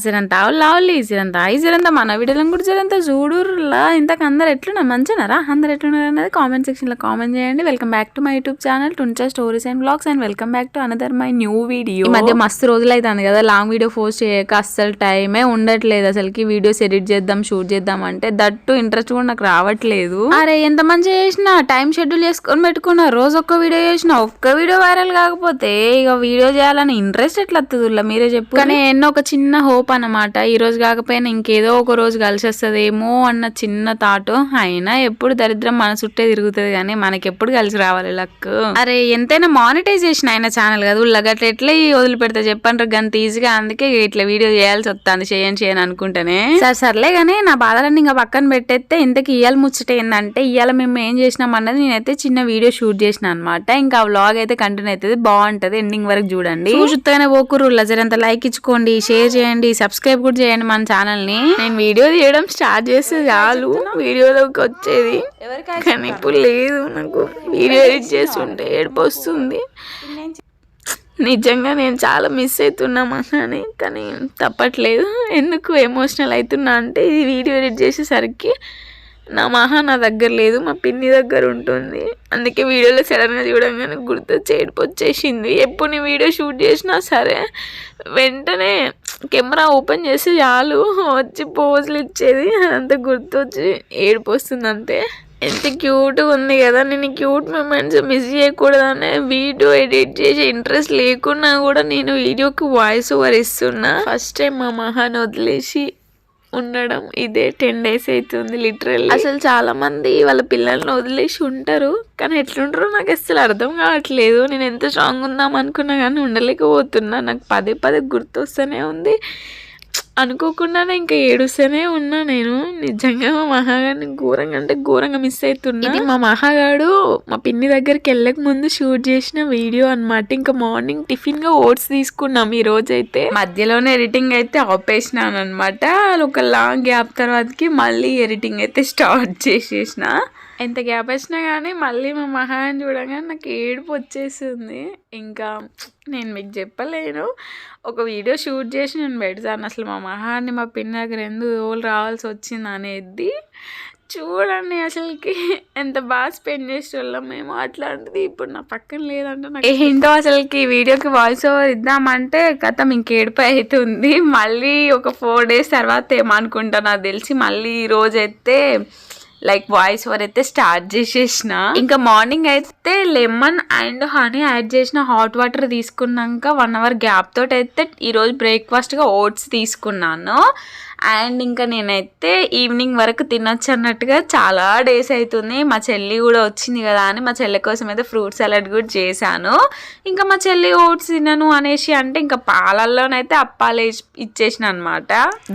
జరంతా లావులి జరంతా మన వీడియోలను కూడా జరంతా చూడుర్లా ఇంతకు అందరు ఎట్లున్నారు మంచినారా అందరు ఎట్లున్నారు అనేది కామెంట్ సెక్షన్లో కామెంట్ చేయండి. Welcome back to my YouTube channel టుంచా stories and blogs and welcome back to another my new video. ఈ మధ్య మస్తు రోజులు అవుతుంది కదా లాంగ్ వీడియో పోస్ట్ చేయక అస్సలు టైమే ఉండట్లేదు. అసలుకి వీడియోస్ ఎడిట్ చేద్దాం షూట్ చేద్దాం అంటే దట్టు ఇంట్రెస్ట్ కూడా నాకు రావట్లేదు. అరే ఎంత మంచిగా చేసినా టైం షెడ్యూల్ చేసుకొని పెట్టుకున్నా రోజు ఒక్క వీడియో చేసిన ఒక్క వీడియో వైరల్ కాకపోతే ఇక వీడియో చేయాలని ఇంట్రెస్ట్ ఎట్లా వస్తుందిలా మీరే చెప్పు. కానీ ఎన్నో ఒక చిన్న హోప్ అన్నమాట ఈ రోజు కాకపోయినా ఇంకేదో ఒక రోజు కలిసి వస్తుందేమో అన్న చిన్న థాట్. అయినా ఎప్పుడు దరిద్రం మన చుట్టే తిరుగుతుంది కానీ మనకి ఎప్పుడు కలిసి రావాలి లక్. అరే ఎంతైనా మానిటైజేషన్ అయిన ఛానల్ కదా ఉల్లగట్ల ఎట్లా వదిలిపెడతా చెప్పండి గంత ఈజీగా. అందుకే ఇట్లా వీడియో చేయాల్సి వస్తుంది చేయని అనుకుంటేనే సర్లే కానీ నా బాధలన్నీ ఇంకా పక్కన పెట్టేస్తే ఇంతకి ఇయ్యాల ముచ్చట ఏంటంటే ఇవాళ మేము ఏం చేసినాం అన్నది నేనైతే చిన్న వీడియో షూట్ చేసిన అనమాట. ఇంకా ఆ వ్లాగ్ అయితే కంటిన్యూ అవుతుంది బాగుంటది ఎండింగ్ వరకు చూడండి. చూస్తూనే పోకురు జరంత లైక్ ఇచ్చుకోండి షేర్ చేయండి సబ్స్క్రైబ్ కూడా చేయండి మన ఛానల్ ని. నేను వీడియో తీయడం స్టార్ట్ చేస్తే చాలు వీడియోలోకి వచ్చేది కానీ ఇప్పుడు లేదు. నాకు వీడియో ఎడిట్ చేస్తుంటే ఏడుపు వస్తుంది నిజంగా. నేను చాలా మిస్ అవుతున్నా మహాని కానీ తప్పట్లేదు. ఎందుకు ఎమోషనల్ అవుతున్నా అంటే ఇది వీడియో ఎడిట్ చేసేసరికి నా మహా నా దగ్గర లేదు మా పిన్ని దగ్గర ఉంటుంది. అందుకే వీడియోలో సడన్గా చూడంగానే గుర్తొచ్చి ఏడుపు వచ్చేసింది. ఎప్పుడు నేను వీడియో షూట్ చేసినా సరే వెంటనే కెమెరా ఓపెన్ చేసి చాలు వచ్చి పోజులు ఇచ్చేది అంత గుర్తొచ్చి ఏడుపు వస్తుంది అంతే. ఎంత క్యూట్గా ఉంది కదా. నేను క్యూట్ మూమెంట్స్ మిస్ చేయకూడదనే వీడియో ఎడిట్ చేసే ఇంట్రెస్ట్ లేకున్నా కూడా నేను వీడియోకి వాయిస్ ఓవర్ ఇస్తున్నా. ఫస్ట్ టైం మా మహాని వదిలేసి ఉండడం ఇదే 10 days అవుతుంది లిటరల్లీ. అసలు చాలా మంది వాళ్ళ పిల్లల్ని వదిలేసి ఉంటారు కానీ ఎట్లుంటారో నాకు అసలు అర్థం కావట్లేదు. నేను ఎంత స్ట్రాంగ్ ఉందాం అనుకున్నా కానీ ఉండలేకపోతున్నా. నాకు పదే గుర్తొస్తూనే ఉంది. అనుకోకుండానే ఇంకా ఏడుస్తూనే ఉన్నా నేను. నిజంగా మా మహాగాడిని ఘోరంగా అంటే ఘోరంగా మిస్ అవుతున్నా. ఇది మా మహాగాడు మా పిన్ని దగ్గరికి వెళ్ళక ముందు షూట్ చేసిన వీడియో అనమాట. ఇంకా మార్నింగ్ టిఫిన్ గా ఓట్స్ తీసుకున్నాం ఈ రోజు అయితే. మధ్యలోనే ఎడిటింగ్ అయితే ఆపేసినాను అనమాట. ఒక లాంగ్ గ్యాప్ తర్వాతకి మళ్ళీ ఎడిటింగ్ అయితే స్టార్ట్ చేసేసిన. ఎంత గ్యాప్ వచ్చినా కానీ మళ్ళీ మా మహాని చూడగానే నాకు ఏడుపు వచ్చేసింది. ఇంకా నేను మీకు చెప్పలేను. ఒక వీడియో షూట్ చేసి నేను పెడతాను అసలు మా మహాన్ని మా పిన్ని దగ్గర ఎందుకు రోల్ రావాల్సి వచ్చింది అనేది. చూడండి అసలుకి ఎంత బాగా స్పెండ్ చేసేవాళ్ళం మేము. అట్లాంటిది ఇప్పుడు నా పక్కన లేదంటే నాకు ఏంటో అసలుకి వీడియోకి వాయిస్ ఓవర్ ఇద్దామంటే కథ ఇంకేడిపై అవుతుంది. మళ్ళీ ఒక 4 days తర్వాత ఏమనుకుంటా నాకు తెలిసి మళ్ళీ ఈ రోజైతే లైక్ వాయిస్ ఓవర్ అయితే స్టార్ట్ చేసేసిన. ఇంకా మార్నింగ్ అయితే లెమన్ అండ్ హనీ యాడ్ చేసిన హాట్ వాటర్ తీసుకున్నాక 1 hour గ్యాప్ తోటి అయితే ఈరోజు బ్రేక్ఫాస్ట్గా ఓట్స్ తీసుకున్నాను. అండ్ ఇంకా నేనైతే ఈవినింగ్ వరకు తినొచ్చు అన్నట్టుగా చాలా డేస్ అవుతుంది. మా చెల్లి కూడా వచ్చింది కదా అని మా చెల్లి కోసం అయితే ఫ్రూట్ సలాడ్ కూడా చేశాను. ఇంకా మా చెల్లి ఓట్స్ తినను అనేసి అంటే ఇంకా పాలల్లోనైతే అప్పాలు ఇచ్చేసిన అనమాట.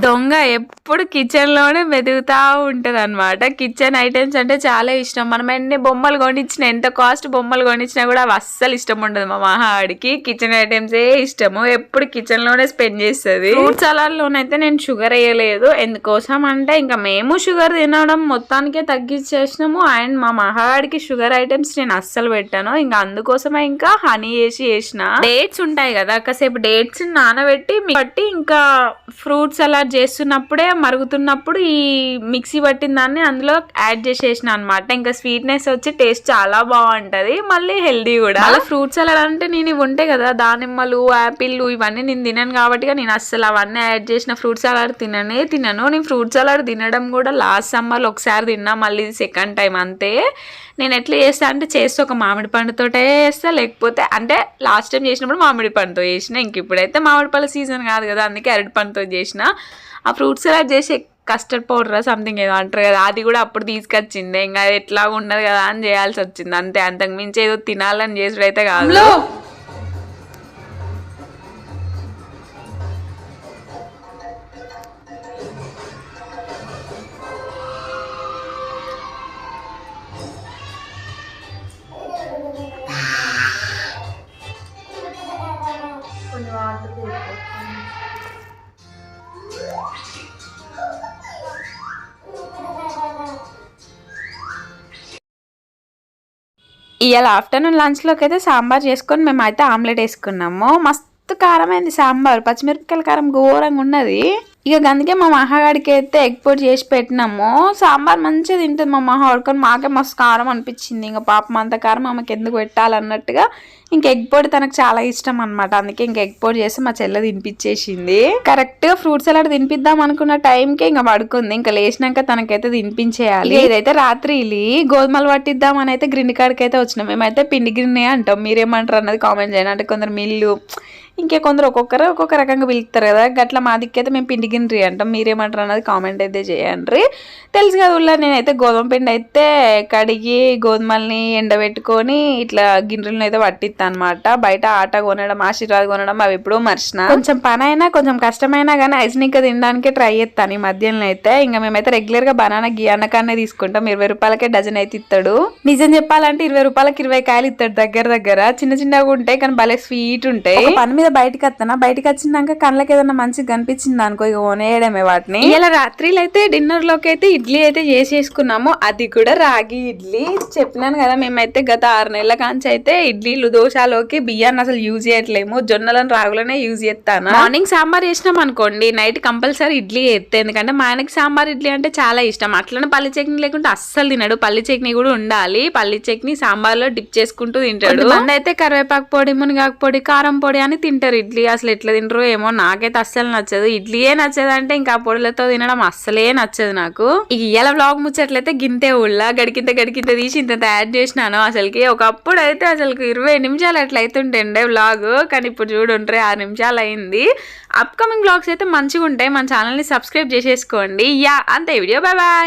దొంగ ఎప్పుడు కిచెన్లోనే వెతుకుతూ ఉంటుంది అనమాట. కిచెన్ ఐటమ్స్ అంటే చాలా ఇష్టం. మనం ఎన్ని బొమ్మలు కొనిచ్చినా ఎంత కాస్ట్ బొమ్మలు కొనిచ్చినా కూడా అవి అస్సలు ఇష్టం ఉండదు మా మహాడికి. కిచెన్ ఐటమ్సే ఇష్టము. ఎప్పుడు కిచెన్లోనే స్పెండ్ చేస్తుంది. ఫ్రూట్ సలాడ్లోనైతే నేను షుగర్ లేదు ఎందుకోసం అంటే ఇంకా మేము షుగర్ తినడం మొత్తానికే తగ్గించేసినాము. అండ్ మా మహాడికి షుగర్ ఐటమ్స్ నేను అస్సలు పెట్టాను. ఇంకా అందుకోసమే ఇంకా హనీ చేసిన డేట్స్ ఉంటాయి కదా కాసేపు డేట్స్ నానబెట్టి బట్టి ఇంకా ఫ్రూట్ సలాడ్ చేస్తున్నప్పుడే మరుగుతున్నప్పుడు ఈ మిక్సీ పట్టిన దాన్ని అందులో యాడ్ చేసేసిన అనమాట. ఇంకా స్వీట్నెస్ వచ్చి టేస్ట్ చాలా బాగుంటది మళ్ళీ హెల్దీ కూడా. అలా ఫ్రూట్ సలాడ్ అంటే నేను ఇవి ఉంటాయి కదా దానిమ్మలు యాపిల్ ఇవన్నీ నేను తినను కాబట్టి నేను అస్సలు అవన్నీ యాడ్ చేసిన ఫ్రూట్ సలాడ్ తినను. నేను ఫ్రూట్ సలాడ్ తినడం కూడా లాస్ట్ సమ్మర్లో ఒకసారి తిన్నా మళ్ళీ సెకండ్ టైం అంతే. నేను ఎట్లా చేస్తా అంటే చేస్తే ఒక మామిడి పండుతోటే చేస్తా లేకపోతే అంటే లాస్ట్ టైం చేసినప్పుడు మామిడి పండుతో చేసిన. ఇంక ఇప్పుడైతే మామిడి పళ్ళ సీజన్ కాదు కదా అందుకే అరటి పండుతో చేసిన. ఆ ఫ్రూట్ సలాడ్ చేసి కస్టర్డ్ పౌడర్ సంథింగ్ ఏదో అంటారు కదా అది కూడా అప్పుడు తీసుకొచ్చింది. ఇంకా అది ఎట్లా ఉండదు కదా అని చేయాల్సి వచ్చింది అంతే. అంతకు మించి ఏదో తినాలని చేసుడైతే కాదు. ఇవాళ ఆఫ్టర్నూన్ లంచ్లోకి అయితే సాంబార్ చేసుకొని మేమైతే ఆమ్లెట్ వేసుకున్నాము. మస్తు మస్తు కారమైంది సాంబార్, పచ్చిమిరపకాయల కారం ఘోరంగా ఉన్నది. ఇక అందుకే మా మహాగాడికి అయితే ఎగ్ పొడి చేసి పెట్టినాము. సాంబార్ మంచిగా తింటుంది మా మహా వాడుకొని, మాకే మస్తు కారం అనిపించింది. ఇంకా పాపం అంత కారం ఆమెకి ఎందుకు పెట్టాలన్నట్టుగా ఇంకా ఎగ్ పొడి తనకు చాలా ఇష్టం అనమాట. అందుకే ఇంకా ఎగ్ పొడి చేసి మా చెల్లె తినిపించేసింది. కరెక్ట్గా ఫ్రూట్ సలాడ్ తినిపిద్దాం అనుకున్న టైంకి ఇంకా పడుకుంది. ఇంకా లేచినాక తనకైతే తినిపించేయాలి. ఇదైతే రాత్రి గోధుమలు పట్టిద్దాం అని అయితే గ్రిండి కాడికి అయితే వచ్చినాం. మేమైతే పిండి గిన్నె అంటాం, మీరేమంటారు అన్నది కామెంట్ చేయండి. అంటే కొందరు మిల్లు, ఇంకే కొందరు ఒక్కొక్క రకంగా పిలుస్తారు కదా, గట్ల మా దిక్కైతే మేము పిండి గిన్నె అంటాం, మీరేమంటారు అన్నది కామెంట్ అయితే చేయండి. తెలుసు కదా ఊళ్ళో నేనైతే గోధుమ పిండి అయితే కడిగి గోధుమల్ని ఎండబెట్టుకొని ఇట్లా గిన్నెలను అయితే పట్టిస్తాను అనమాట. బయట ఆట కొనడం, ఆశీర్వాద్ కొనడం అవి ఎప్పుడో మర్చిన. కొంచెం పని అయినా కొంచెం కష్టమైనా కానీ ఐస్నిక్ తినడానికి ట్రై చేస్తాను ఈ మధ్యలో అయితే. ఇంకా మేమైతే రెగ్యులర్ గా బనానా గీ అన్నకాన్నే తీసుకుంటాం. 20 రూపాయలకే డజన్ అయితే ఇస్తాడు. నిజం చెప్పాలంటే 20 రూపాయలకి 20 కాయలు ఇస్తాడు. దగ్గర చిన్న చిన్నగా ఉంటాయి కానీ భలే స్వీట్ ఉంటాయి. పని మీద బయటకు వస్తానా, బయటకు వచ్చినాక కళ్ళకి ఏదైనా మంచిగా కనిపించింది అనుకో ఇక కొనేయడమే వాటిని. ఇలా రాత్రిలో అయితే డిన్నర్ లోకి అయితే ఇడ్లీ అయితే చేసేసుకున్నాము. అది కూడా రాగి ఇడ్లీ. చెప్పినాను కదా మేమైతే గత 6 నెలల కాంచి అయితే ఇడ్లీలు దోశలోకి బియ్యాన్ని అసలు యూజ్ చేయట్లేము, జొన్నలను రాగులనే యూజ్ చేస్తాను. మార్నింగ్ సాంబార్ చేసినాం అనుకోండి, నైట్ కంపల్సరీ ఇడ్లీ చేస్తే, ఎందుకంటే మా ఆయనకి సాంబార్ ఇడ్లీ అంటే చాలా ఇష్టం. అట్లనే పల్లి చట్నీ లేకుంటే అస్సలు తినడు. పల్లి చట్నీ కూడా ఉండాలి. పల్లి చట్నీ సాంబార్ లో డిప్ చేసుకుంటూ తింటాడు. మంది అయితే కరివేపాకు పొడి, మునగాకు పొడి, కారం పొడి అని తింటారు ఇడ్లీ. అసలు ఎట్లా తింటారో ఏమో, నాకైతే అస్సలు నచ్చదు. ఇడ్లీయే నచ్చదు అంటే ఇంకా పొడులతో తినడం అస్సలే నచ్చదు నాకు. ఇక ఇలా వ్లాగ్ ముచ్చట్లయితే గింతే ఊళ్ళ గడికింత తీసి ఇంత తయారు చేసినాను. అసలుకి ఒకప్పుడు అయితే అసలు 20 నిమిషాలు అట్లా అవుతుంటే వ్లాగ్, కానీ ఇప్పుడు చూడుంటారు 6 నిమిషాలు అయింది. అప్కమింగ్ వ్లాగ్స్ అయితే మంచిగా ఉంటాయి. మన ఛానల్ని సబ్స్క్రైబ్ చేసేసుకోండి. అంతే వీడియో, బాయ్ బాయ్.